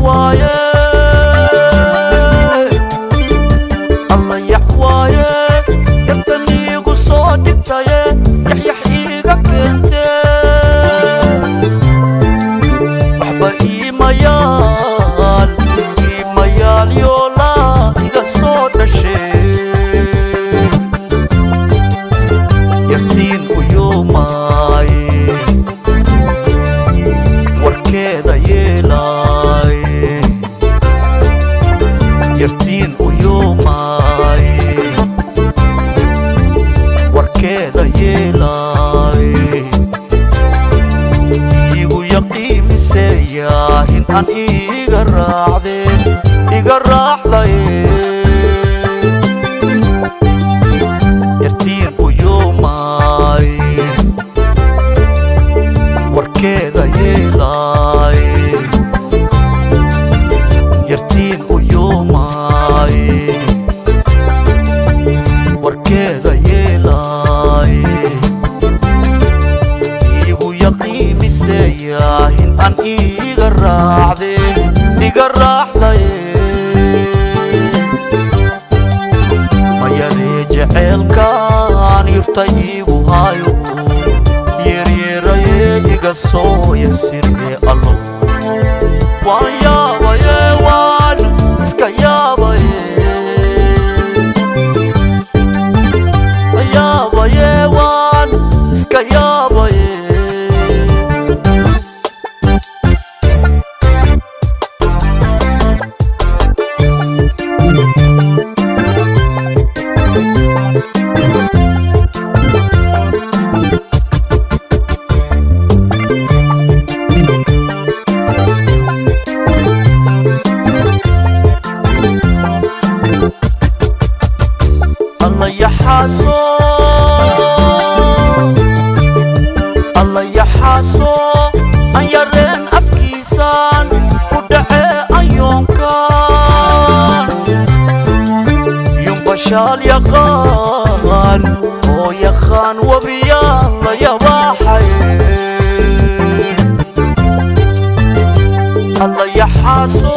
يحوايه الله يحوايه يبتني قصادك تايه يحيح إيقك انت وحبا إيميال يولا إيقا صوت الشيء يرتين ويوماي warkeeda yeelay yartiin u yoomay warkeeda yeelay igu yaqiimiseeyaa in aan iga raacday yartiin u yoomay warkeeda yeelay yartiin u yoomay warkeeda yeelay igu yaqiimiseeyaa in aan iga raacday mayaree jeceelkaan yurta igu hayo yeryeraye iga soo yasiree allo waan yaabaye waan iska yaabaye waan iska yaabaye الله يحاسو أن يرين أفكيسان ودعي أيون كان يوم بشال يخان هو يخان وبيان لا يباحي الله يحاسو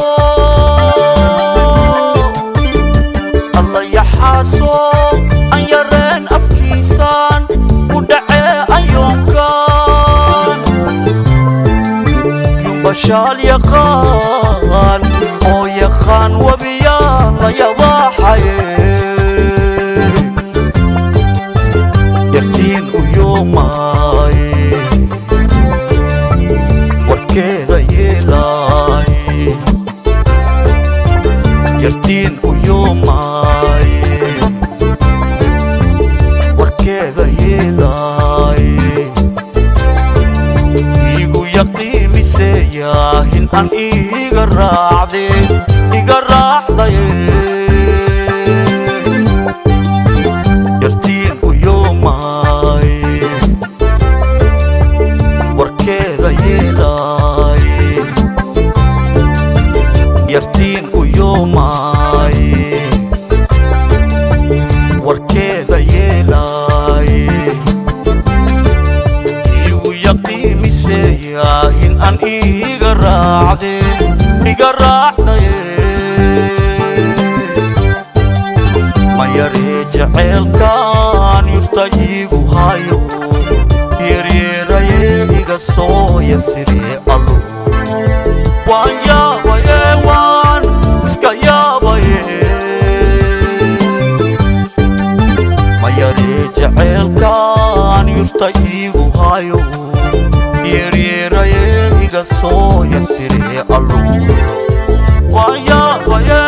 أن يرين أفكيسان ودعي أيون كان يوم بشال يخان أو يخان وبيان لا يباحي يرتين ويوماي warkeeda yeelay yartiin u yoomay warkeeda yeelay igu yaqiimiseeyaa in aan iga raacday yartiin u yoomay warkeeda yeelay yartiin u yoomay warkeeda yeelay igu yaqiimiseeyaa in aan iga raacday mayaree jeceelkaan yurta igu hayo yeryeraye iga soo yasiree allo waan yaabaye waan iska yaabaye mayaree jeceelkaan yurta igu hayo yeryeraye iga soo yasiree allo waan yaabaye